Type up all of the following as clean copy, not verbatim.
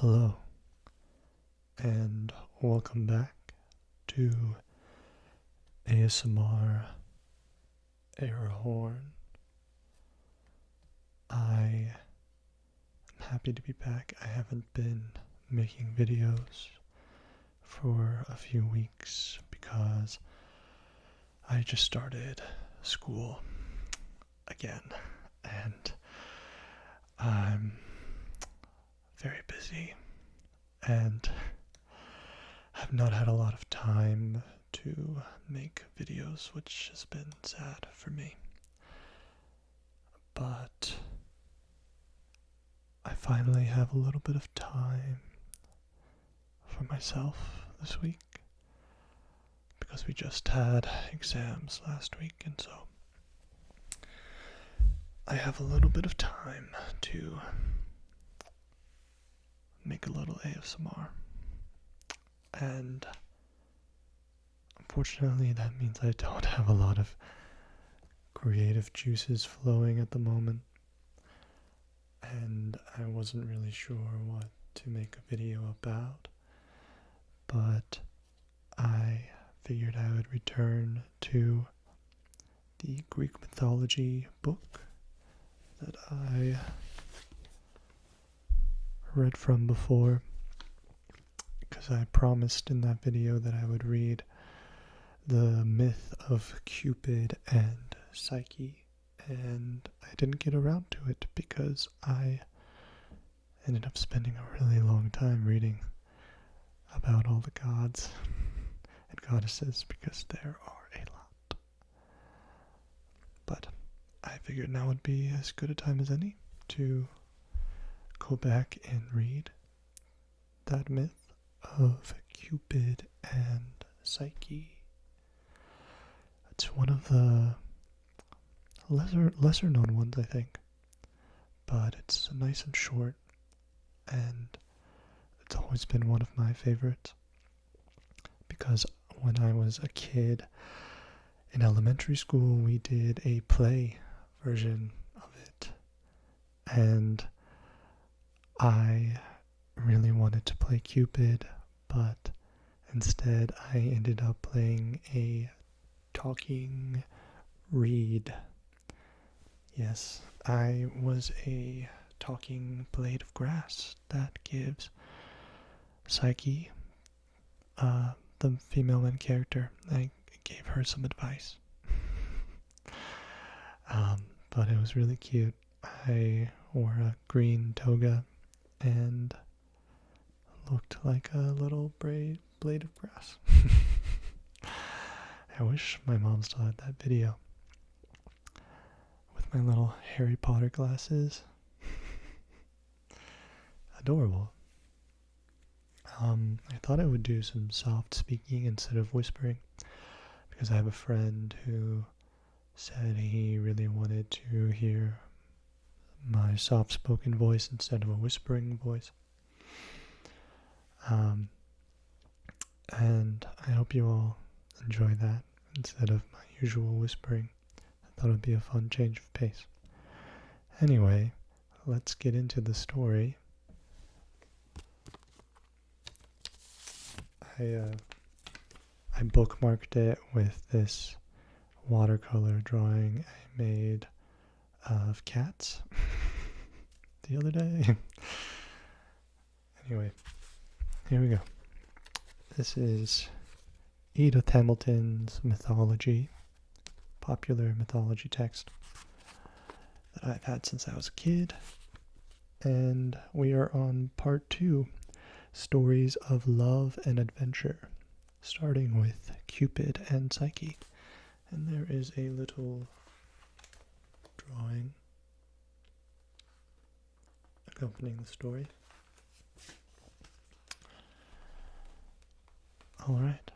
Hello, and welcome back to ASMR Air Horn. I am happy to be back. I haven't been making videos for a few weeks because I just started school again, and I'm very busy and have not had a lot of time to make videos, which has been sad for me. But I finally have a little bit of time for myself this week because we just had exams last week, and so I have a little bit of time to make a little ASMR. And unfortunately, that means I don't have a lot of creative juices flowing at the moment, and I wasn't really sure what to make a video about, but I figured I would return to the Greek mythology book that I read from before, because I promised in that video that I would read the myth of Cupid and Psyche, and I didn't get around to it because I ended up spending a really long time reading about all the gods and goddesses, because there are a lot. But I figured now would be as good a time as any to go back and read that myth of Cupid and Psyche. It's one of the lesser known ones, I think, but it's nice and short, and it's always been one of my favorites, because when I was a kid in elementary school, we did a play version of it, and I really wanted to play Cupid, but instead I ended up playing a talking reed. Yes, I was a talking blade of grass that gives Psyche, the female main character, I gave her some advice. But it was really cute. I wore a green toga and looked like a little blade of grass. I wish my mom still had that video with my little Harry Potter glasses. Adorable. I thought I would do some soft speaking instead of whispering, because I have a friend who said he really wanted to hear my soft-spoken voice instead of a whispering voice. And I hope you all enjoy that instead of my usual whispering. I thought it would be a fun change of pace. Anyway, let's get into the story. I bookmarked it with this watercolor drawing I made of cats the other day. Anyway, here we go. This is Edith Hamilton's mythology, popular mythology text that I've had since I was a kid. And we are on part 2, Stories of Love and Adventure, starting with Cupid and Psyche. And there is a little drawing accompanying the story. Alright.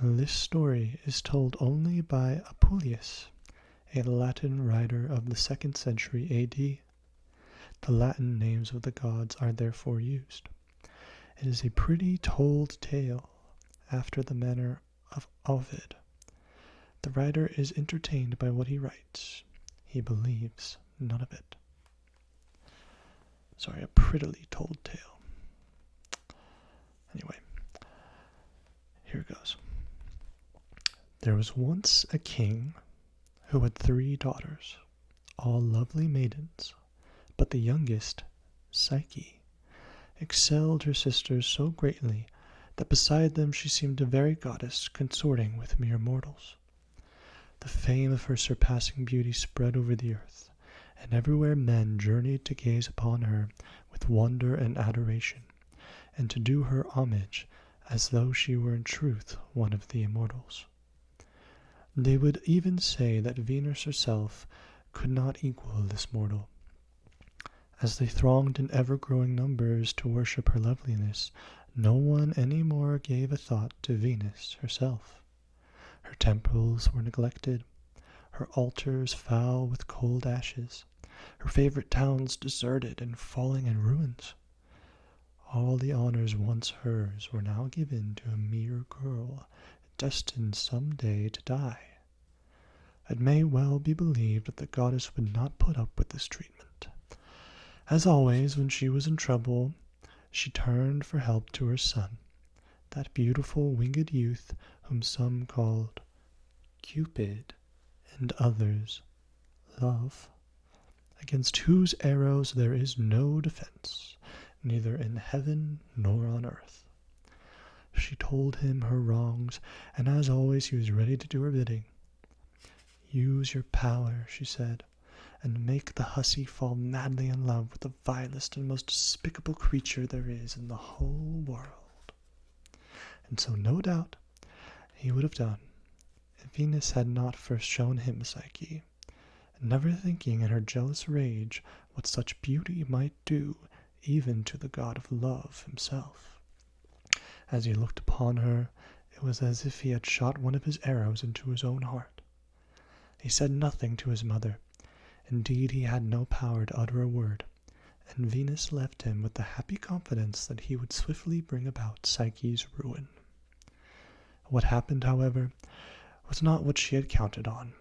This story is told only by Apuleius, a Latin writer of the 2nd century AD. The Latin names of the gods are therefore used. It is a pretty told tale, after the manner of Ovid. The writer is entertained by what he writes. He believes none of it. a prettily told tale. Anyway, here goes. There was once a king who had 3 daughters, all lovely maidens, but the youngest, Psyche, excelled her sisters so greatly that beside them she seemed a very goddess consorting with mere mortals. The fame of her surpassing beauty spread over the earth, and everywhere men journeyed to gaze upon her with wonder and adoration, and to do her homage as though she were in truth one of the immortals. They would even say that Venus herself could not equal this mortal. As they thronged in ever-growing numbers to worship her loveliness, no one any more gave a thought to Venus herself. Her temples were neglected, her altars foul with cold ashes, her favorite towns deserted and falling in ruins. All the honors once hers were now given to a mere girl, destined some day to die. It may well be believed that the goddess would not put up with this treatment. As always, when she was in trouble, she turned for help to her son, that beautiful winged youth whom some called Cupid and others Love, against whose arrows there is no defense, neither in heaven nor on earth. She told him her wrongs, and as always he was ready to do her bidding. "Use your power," she said, "and make the hussy fall madly in love with the vilest and most despicable creature there is in the whole world." And so, no doubt, he would have done, if Venus had not first shown him Psyche, never thinking in her jealous rage what such beauty might do even to the god of love himself. As he looked upon her, it was as if he had shot one of his arrows into his own heart. He said nothing to his mother. Indeed, he had no power to utter a word, and Venus left him with the happy confidence that he would swiftly bring about Psyche's ruin. What happened, however, was not what she had counted on.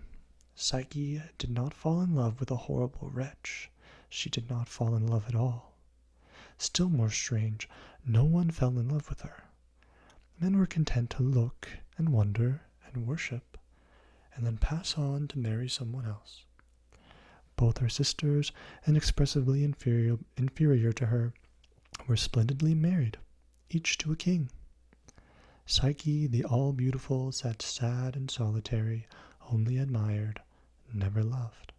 Psyche did not fall in love with a horrible wretch. She did not fall in love at all. Still more strange, no one fell in love with her. Men were content to look and wonder and worship, and then pass on to marry someone else. Both her sisters, inexpressibly inferior to her, were splendidly married, each to a king. Psyche, the all-beautiful, sat sad and solitary, only admired, never loved.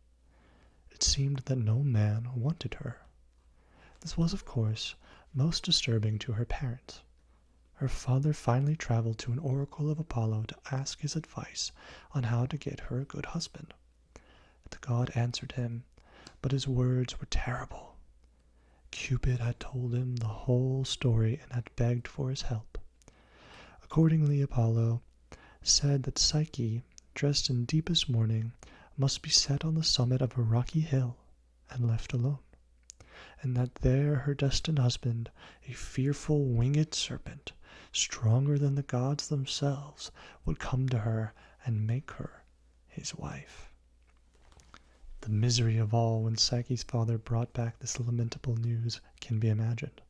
It seemed that no man wanted her. This was, of course, most disturbing to her parents. Her father finally traveled to an oracle of Apollo to ask his advice on how to get her a good husband. The god answered him, but his words were terrible. Cupid had told him the whole story and had begged for his help. Accordingly, Apollo said that Psyche, dressed in deepest mourning, must be set on the summit of a rocky hill and left alone, and that there her destined husband, a fearful winged serpent, stronger than the gods themselves, would come to her and make her his wife. The misery of all when Psyche's father brought back this lamentable news can be imagined.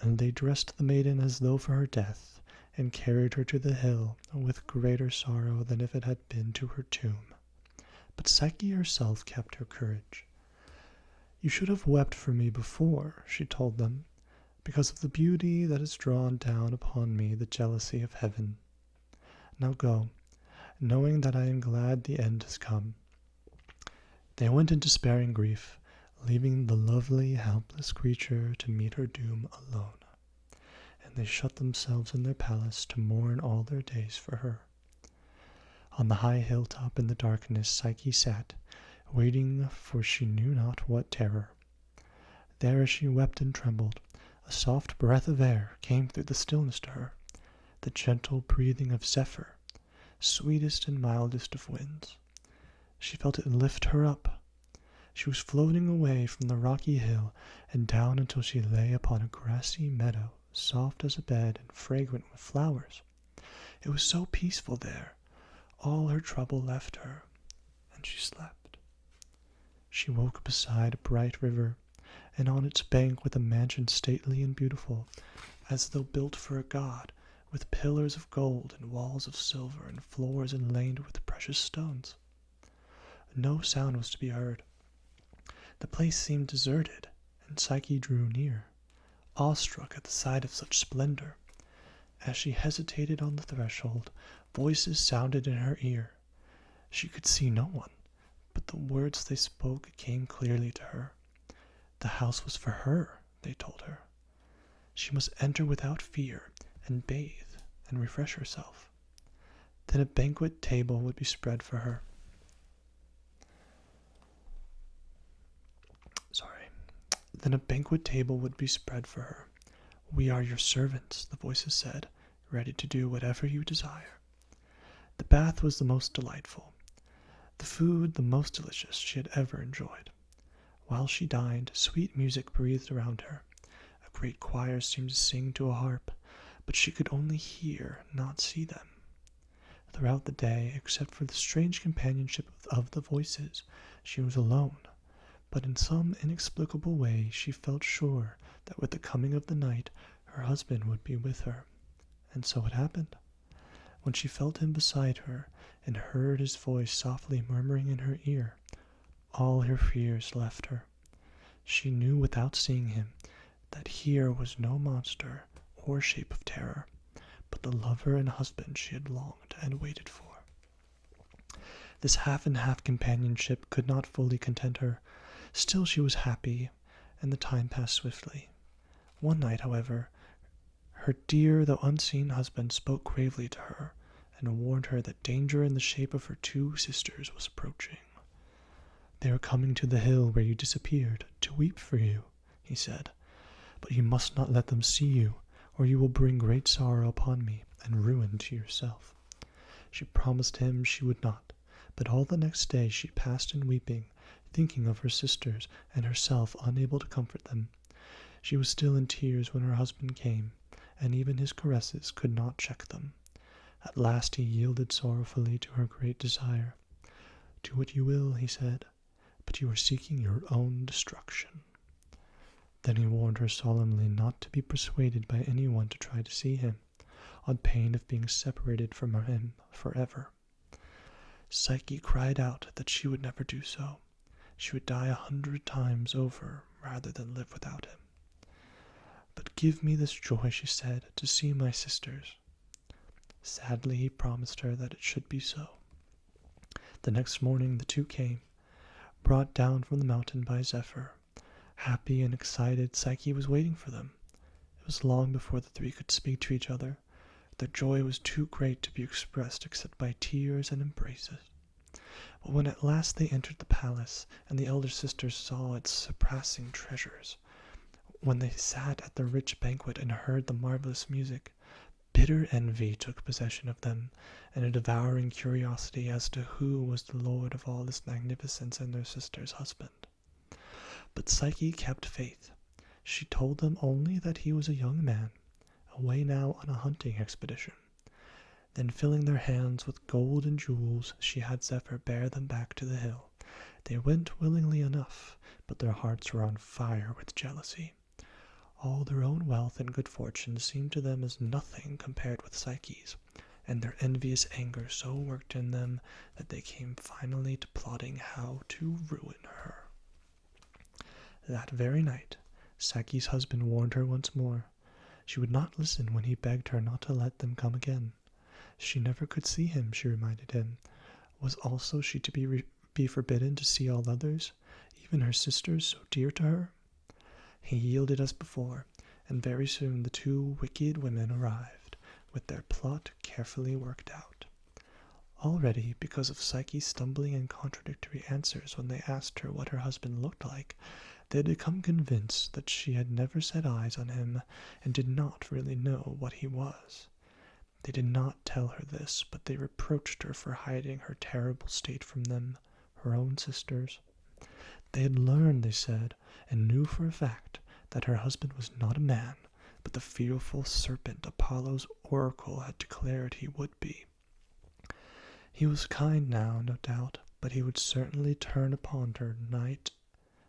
And they dressed the maiden as though for her death, and carried her to the hill with greater sorrow than if it had been to her tomb. But Psyche herself kept her courage. "You should have wept for me before," she told them, "because of the beauty that has drawn down upon me the jealousy of heaven. Now go, knowing that I am glad the end has come." They went in despairing grief, leaving the lovely, helpless creature to meet her doom alone, and they shut themselves in their palace to mourn all their days for her. On the high hilltop in the darkness Psyche sat, waiting for she knew not what terror. There as she wept and trembled, a soft breath of air came through the stillness to her, the gentle breathing of Zephyr, sweetest and mildest of winds. She felt it lift her up. She was floating away from the rocky hill and down until she lay upon a grassy meadow, soft as a bed and fragrant with flowers. It was so peaceful there, all her trouble left her, and she slept. She woke beside a bright river, and on its bank with a mansion stately and beautiful, as though built for a god, with pillars of gold and walls of silver and floors inlaid with precious stones. No sound was to be heard. The place seemed deserted, and Psyche drew near, awestruck at the sight of such splendor. As she hesitated on the threshold, voices sounded in her ear. She could see no one, but the words they spoke came clearly to her. The house was for her, they told her. She must enter without fear, and bathe, and refresh herself. Then a banquet table would be spread for her. Then a banquet table would be spread for her. We are your servants, the voices said, ready to do whatever you desire. The bath was the most delightful, the food the most delicious she had ever enjoyed. While she dined, sweet music breathed around her. A great choir seemed to sing to a harp, but she could only hear, not see them. Throughout the day, except for the strange companionship of the voices, she was alone. But in some inexplicable way she felt sure that with the coming of the night her husband would be with her. And so it happened. When she felt him beside her and heard his voice softly murmuring in her ear, all her fears left her. She knew without seeing him that here was no monster or shape of terror, but the lover and husband she had longed and waited for. This half-and-half companionship could not fully content her. Still she was happy, and the time passed swiftly. One night, however, her dear though unseen husband spoke gravely to her, and warned her that danger in the shape of her two sisters was approaching. They are coming to the hill where you disappeared, to weep for you, he said. But you must not let them see you, or you will bring great sorrow upon me, and ruin to yourself. She promised him she would not, but all the next day she passed in weeping, thinking of her sisters, and herself unable to comfort them. She was still in tears when her husband came, and even his caresses could not check them. At last he yielded sorrowfully to her great desire. Do what you will, he said, but you are seeking your own destruction. Then he warned her solemnly not to be persuaded by anyone to try to see him, on pain of being separated from him forever. Psyche cried out that she would never do so. She would die 100 times over rather than live without him. But give me this joy, she said, to see my sisters. Sadly he promised her that it should be so. The next morning the two came, brought down from the mountain by Zephyr. Happy and excited, Psyche was waiting for them. It was long before the three could speak to each other. Their joy was too great to be expressed except by tears and embraces. But when at last they entered the palace, and the elder sisters saw its surpassing treasures, when they sat at the rich banquet and heard the marvelous music, bitter envy took possession of them, and a devouring curiosity as to who was the lord of all this magnificence and their sister's husband. But Psyche kept faith. She told them only that he was a young man, away now on a hunting expedition. Then, filling their hands with gold and jewels, she had Zephyr bear them back to the hill. They went willingly enough, but their hearts were on fire with jealousy. All their own wealth and good fortune seemed to them as nothing compared with Psyche's, and their envious anger so worked in them that they came finally to plotting how to ruin her. That very night, Psyche's husband warned her once more. She would not listen when he begged her not to let them come again. She never could see him, she reminded him. Was also she to be forbidden to see all others, even her sisters so dear to her? He yielded as before, and very soon the two wicked women arrived, with their plot carefully worked out. Already, because of Psyche's stumbling and contradictory answers when they asked her what her husband looked like, they had become convinced that she had never set eyes on him and did not really know what he was. They did not tell her this, but they reproached her for hiding her terrible state from them, her own sisters. They had learned, they said, and knew for a fact, that her husband was not a man, but the fearful serpent Apollo's oracle had declared he would be. He was kind now, no doubt, but he would certainly turn upon her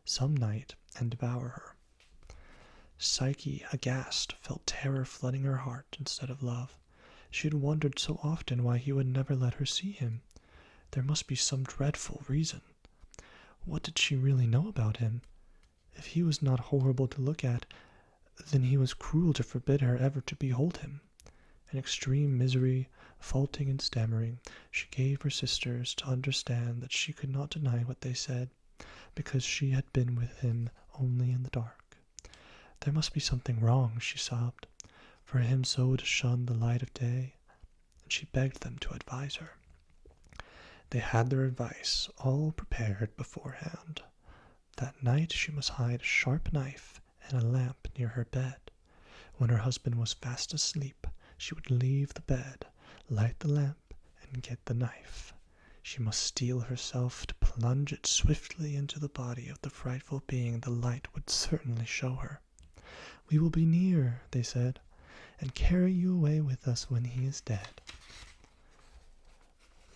some night, and devour her. Psyche, aghast, felt terror flooding her heart instead of love. She had wondered so often why he would never let her see him. There must be some dreadful reason. What did she really know about him? If he was not horrible to look at, then he was cruel to forbid her ever to behold him. In extreme misery, faltering and stammering, she gave her sisters to understand that she could not deny what they said, because she had been with him only in the dark. There must be something wrong, she sobbed, for him so to shun the light of day, and she begged them to advise her. They had their advice all prepared beforehand. That night she must hide a sharp knife and a lamp near her bed. When her husband was fast asleep, she would leave the bed, light the lamp, and get the knife. She must steel herself to plunge it swiftly into the body of the frightful being the light would certainly show her. "We will be near," they said, "and carry you away with us when he is dead."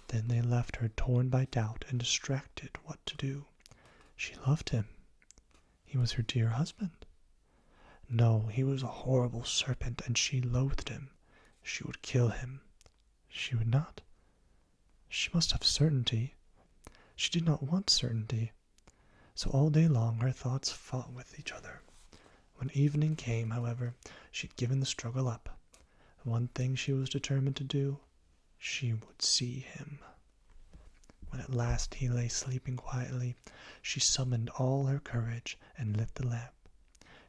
Then they left her torn by doubt and distracted what to do. She loved him. He was her dear husband. No, he was a horrible serpent, and she loathed him. She would kill him. She would not. She must have certainty. She did not want certainty. So all day long her thoughts fought with each other. When evening came, however, she had given the struggle up. One thing she was determined to do: she would see him. When at last he lay sleeping quietly, she summoned all her courage and lit the lamp.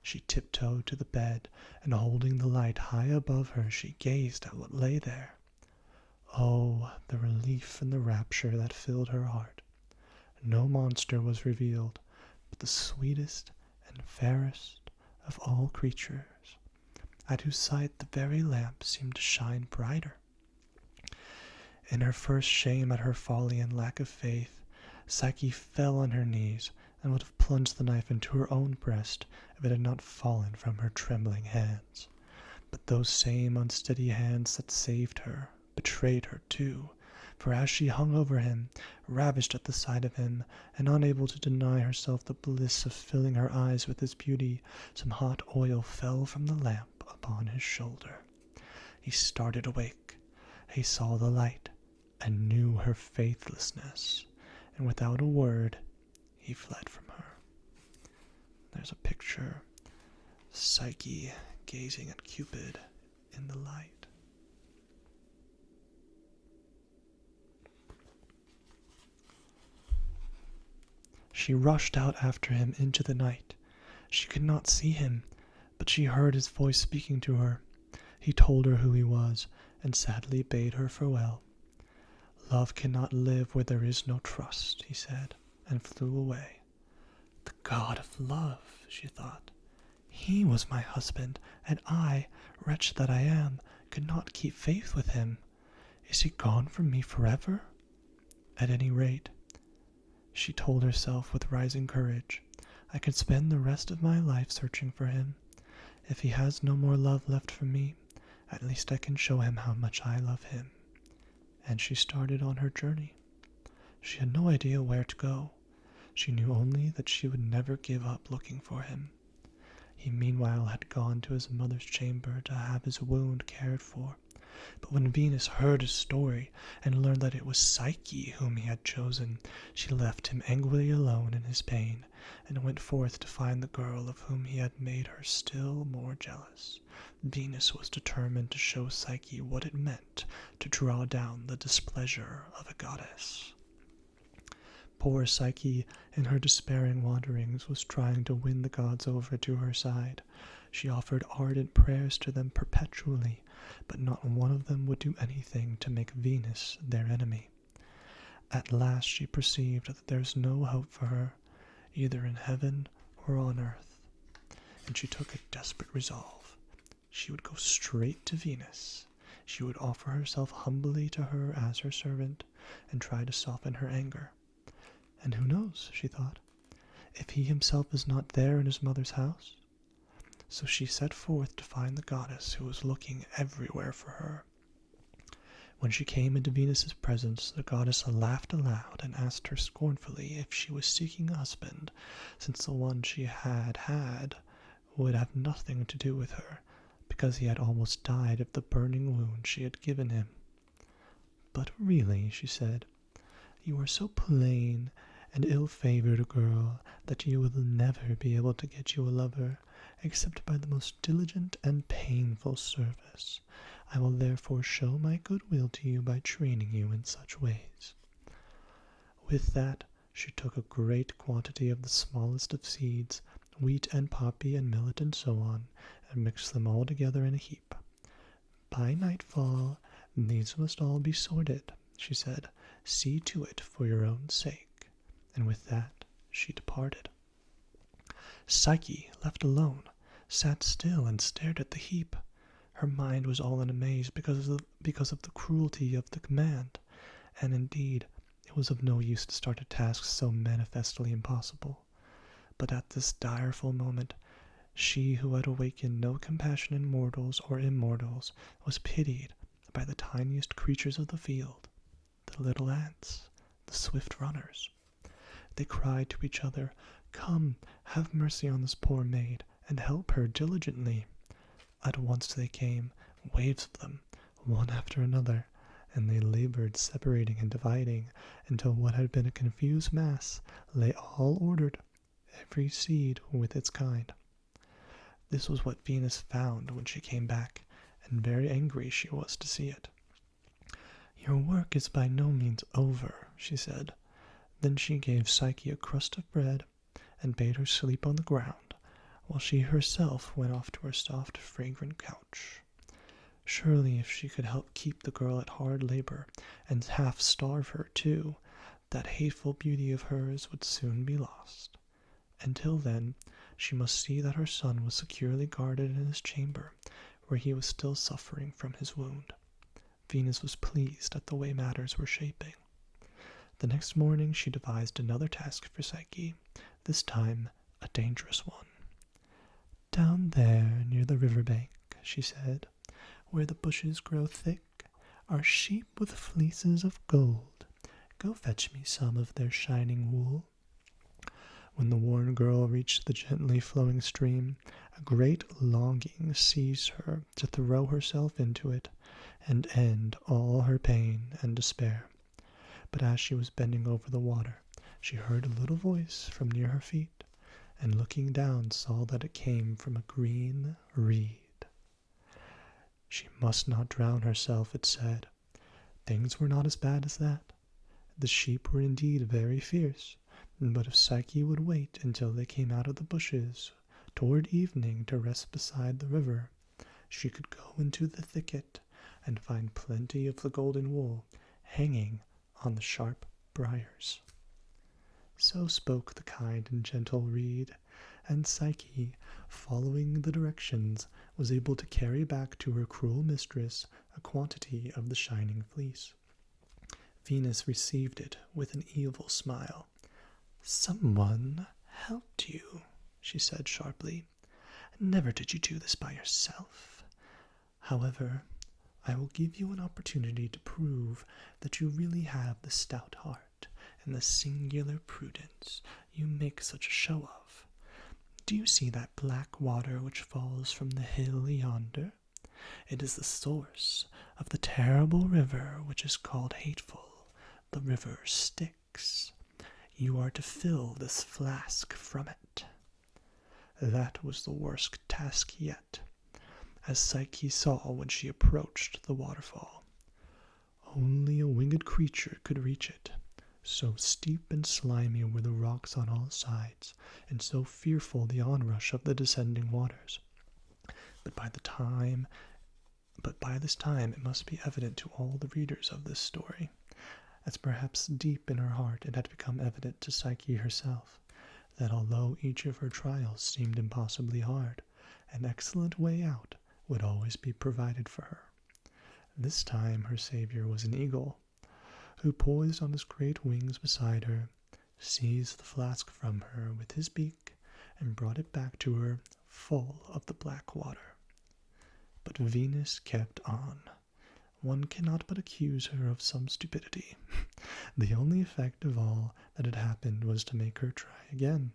She tiptoed to the bed, and holding the light high above her, she gazed at what lay there. Oh, the relief and the rapture that filled her heart! No monster was revealed, but the sweetest and fairest of all creatures, at whose sight the very lamp seemed to shine brighter. In her first shame at her folly and lack of faith, Psyche fell on her knees and would have plunged the knife into her own breast if it had not fallen from her trembling hands. But those same unsteady hands that saved her betrayed her too, for as she hung over him, ravished at the sight of him, and unable to deny herself the bliss of filling her eyes with his beauty, some hot oil fell from the lamp upon his shoulder. He started awake. He saw the light, and knew her faithlessness, and without a word he fled from her. There's a picture: Psyche gazing at Cupid in the light. She rushed out after him into the night. She could not see him, but she heard his voice speaking to her. He told her who he was, and sadly bade her farewell. "Love cannot live where there is no trust," he said, and flew away. The god of love, she thought. He was my husband, and I, wretch that I am, could not keep faith with him. Is he gone from me forever? At any rate, she told herself with rising courage, I can spend the rest of my life searching for him. If he has no more love left for me, at least I can show him how much I love him. And she started on her journey. She had no idea where to go. She knew only that she would never give up looking for him. He meanwhile had gone to his mother's chamber to have his wound cared for. But when Venus heard his story and learned that it was Psyche whom he had chosen, she left him angrily alone in his pain, and went forth to find the girl of whom he had made her still more jealous. Venus was determined to show Psyche what it meant to draw down the displeasure of a goddess. Poor Psyche, in her despairing wanderings, was trying to win the gods over to her side. She offered ardent prayers to them perpetually, but not one of them would do anything to make Venus their enemy. At last she perceived that there was no hope for her, either in heaven or on earth, and she took a desperate resolve. She would go straight to Venus. She would offer herself humbly to her as her servant, and try to soften her anger. And who knows, she thought, if he himself is not there in his mother's house? So she set forth to find the goddess who was looking everywhere for her. When she came into Venus's presence, the goddess laughed aloud and asked her scornfully if she was seeking a husband, since the one she had would have nothing to do with her, because he had almost died of the burning wound she had given him. "But really," she said, "you are so plain and ill-favored a girl that you will never be able to get you a lover, except by the most diligent and painful service. I will therefore show my goodwill to you by training you in such ways." With that, she took a great quantity of the smallest of seeds, wheat and poppy and millet and so on, and mixed them all together in a heap. "By nightfall, these must all be sorted," she said. "See to it for your own sake." And with that, she departed. Psyche, left alone, sat still and stared at the heap. Her mind was all in a maze because of the cruelty of the command, and indeed it was of no use to start a task so manifestly impossible. But at this direful moment, she who had awakened no compassion in mortals or immortals was pitied by the tiniest creatures of the field, the little ants, the swift runners. They cried to each other, "Come, have mercy on this poor maid, and help her diligently." At once they came, waves of them, one after another, and they labored separating and dividing until what had been a confused mass lay all ordered, every seed with its kind. This was what Venus found when she came back, and very angry she was to see it. "Your work is by no means over," she said. Then she gave Psyche a crust of bread and bade her sleep on the ground, while she herself went off to her soft, fragrant couch. Surely if she could help keep the girl at hard labor, and half starve her too, that hateful beauty of hers would soon be lost. Until then, she must see that her son was securely guarded in his chamber, where he was still suffering from his wound. Venus was pleased at the way matters were shaping. The next morning she devised another task for Psyche, this time a dangerous one. "Down there near the river bank," she said, "where the bushes grow thick, are sheep with fleeces of gold. Go fetch me some of their shining wool." When the worn girl reached the gently flowing stream, a great longing seized her to throw herself into it and end all her pain and despair. But as she was bending over the water, she heard a little voice from near her feet, and looking down saw that it came from a green reed. She must not drown herself, it said. Things were not as bad as that. The sheep were indeed very fierce, but if Psyche would wait until they came out of the bushes toward evening to rest beside the river, she could go into the thicket and find plenty of the golden wool hanging on the sharp briars. So spoke the kind and gentle reed, and Psyche, following the directions, was able to carry back to her cruel mistress a quantity of the shining fleece. Venus received it with an evil smile. "Someone helped you," she said sharply. "Never did you do this by yourself. However, I will give you an opportunity to prove that you really have the stout heart and the singular prudence you make such a show of. Do you see that black water which falls from the hill yonder? It is the source of the terrible river which is called Hateful, the river Styx. You are to fill this flask from it." That was the worst task yet, as Psyche saw when she approached the waterfall. Only a winged creature could reach it, so steep and slimy were the rocks on all sides, and so fearful the onrush of the descending waters. But by this time it must be evident to all the readers of this story, as perhaps deep in her heart it had become evident to Psyche herself, that although each of her trials seemed impossibly hard, an excellent way out would always be provided for her. This time her savior was an eagle, who poised on his great wings beside her, seized the flask from her with his beak, and brought it back to her full of the black water. But Venus kept on. One cannot but accuse her of some stupidity. The only effect of all that had happened was to make her try again.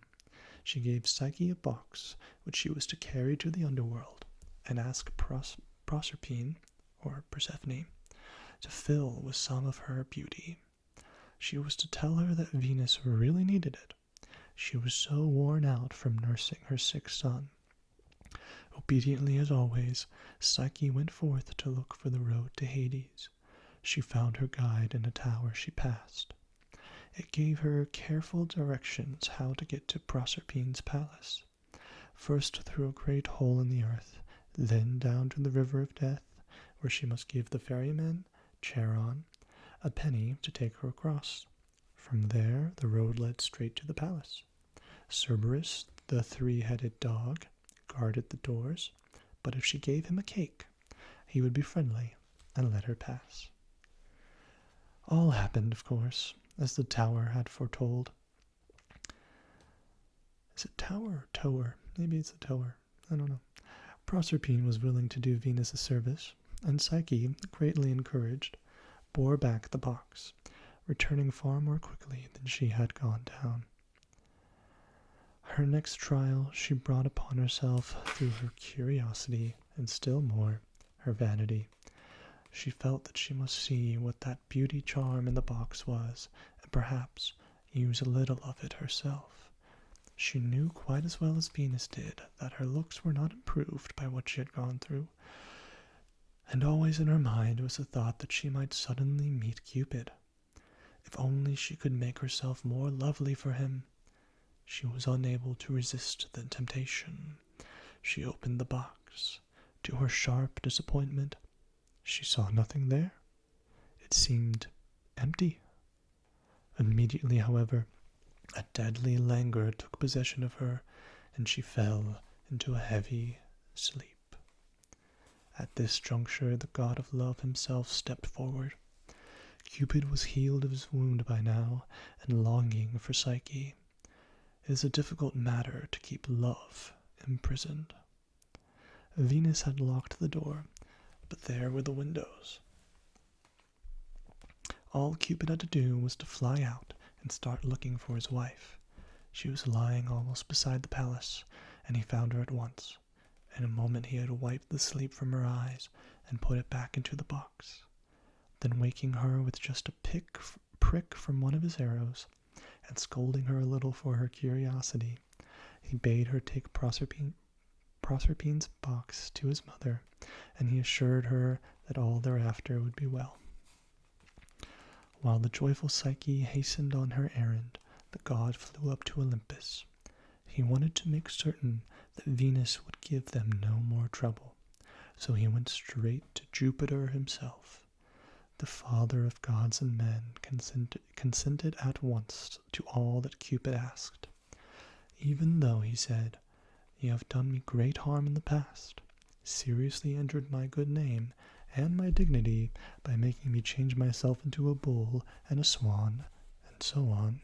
She gave Psyche a box which she was to carry to the underworld and ask Proserpine, or Persephone, to fill with some of her beauty. She was to tell her that Venus really needed it. She was so worn out from nursing her sick son. Obediently as always, Psyche went forth to look for the road to Hades. She found her guide in a tower she passed. It gave her careful directions how to get to Proserpine's palace. First through a great hole in the earth, then down to the river of death, where she must give the ferryman, Charon, a penny to take her across. From there, the road led straight to the palace. Cerberus, the three-headed dog, guarded the doors, but if she gave him a cake, he would be friendly and let her pass. All happened, of course, as the tower had foretold. Is it tower or tower? Maybe it's a tower. I don't know. Proserpine was willing to do Venus a service, and Psyche, greatly encouraged, bore back the box, returning far more quickly than she had gone down. Her next trial she brought upon herself through her curiosity, and still more, her vanity. She felt that she must see what that beauty charm in the box was, and perhaps use a little of it herself. She knew quite as well as Venus did that her looks were not improved by what she had gone through, and always in her mind was the thought that she might suddenly meet Cupid. If only she could make herself more lovely for him. She was unable to resist the temptation. She opened the box. To her sharp disappointment, she saw nothing there. It seemed empty. Immediately, however, a deadly languor took possession of her, and she fell into a heavy sleep. At this juncture, the god of love himself stepped forward. Cupid was healed of his wound by now, and longing for Psyche. It is a difficult matter to keep love imprisoned. Venus had locked the door, but there were the windows. All Cupid had to do was to fly out and start looking for his wife. She was lying almost beside the palace, and he found her at once. In a moment he had wiped the sleep from her eyes and put it back into the box. Then waking her with just a prick from one of his arrows, and scolding her a little for her curiosity, he bade her take Proserpine's box to his mother, and he assured her that all thereafter would be well. While the joyful Psyche hastened on her errand, the god flew up to Olympus. He wanted to make certain that Venus would give them no more trouble, so he went straight to Jupiter himself. The father of gods and men consented at once to all that Cupid asked. Even though, he said, you have done me great harm in the past, seriously injured my good name and my dignity by making me change myself into a bull and a swan, and so on.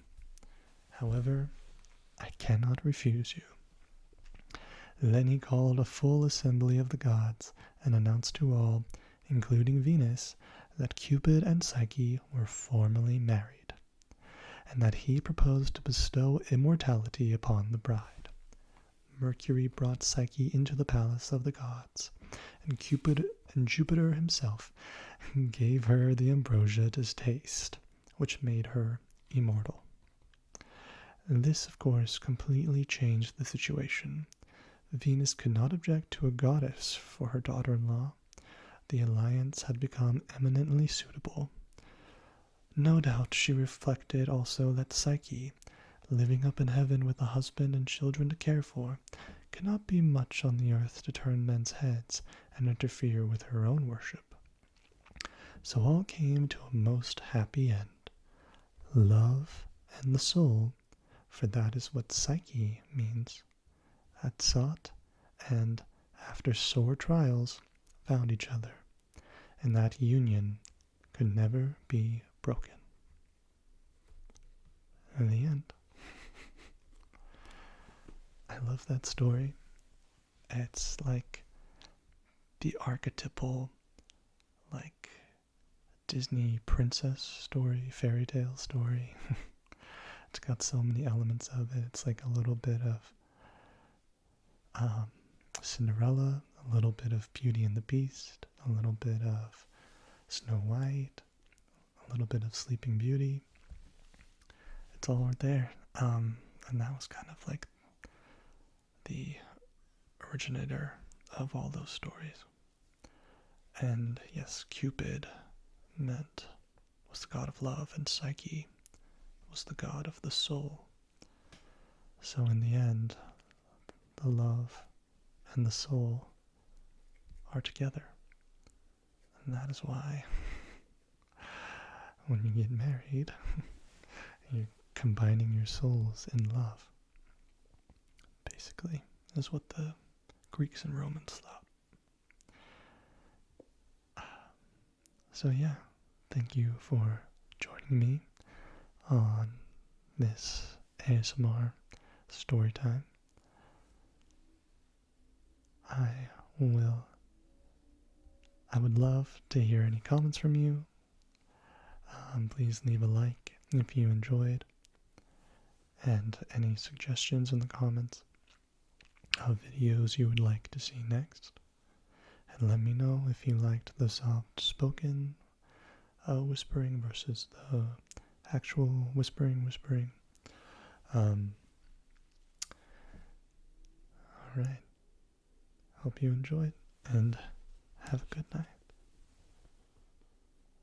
However, I cannot refuse you. Then he called a full assembly of the gods and announced to all, including Venus, that Cupid and Psyche were formally married, and that he proposed to bestow immortality upon the bride. Mercury brought Psyche into the palace of the gods, and Cupid and Jupiter himself gave her the ambrosia to taste, which made her immortal. This, of course, completely changed the situation. Venus could not object to a goddess for her daughter-in-law. The alliance had become eminently suitable. No doubt she reflected also that Psyche, living up in heaven with a husband and children to care for, could not be much on the earth to turn men's heads and interfere with her own worship. So all came to a most happy end. Love and the soul, for that is what Psyche means, had sought, and, after sore trials, found each other, and that union could never be broken. In the end. I love that story. It's like the archetypal, like, Disney princess story, fairy tale story. It's got so many elements of it. It's like a little bit of Cinderella, a little bit of Beauty and the Beast, a little bit of Snow White, a little bit of Sleeping Beauty. It's all there. And that was kind of like the originator of all those stories. And yes, Cupid was the god of love, and Psyche was the god of the soul. So in the end, the love and the soul are together. And that is why when you get married, you're combining your souls in love. Basically, is what the Greeks and Romans thought. So yeah, thank you for joining me on this ASMR story time. I would love to hear any comments from you. Please leave a like if you enjoyed, and any suggestions in the comments of videos you would like to see next. And let me know if you liked the soft spoken whispering versus the actual whispering. Alright, hope you enjoyed, and have a good night.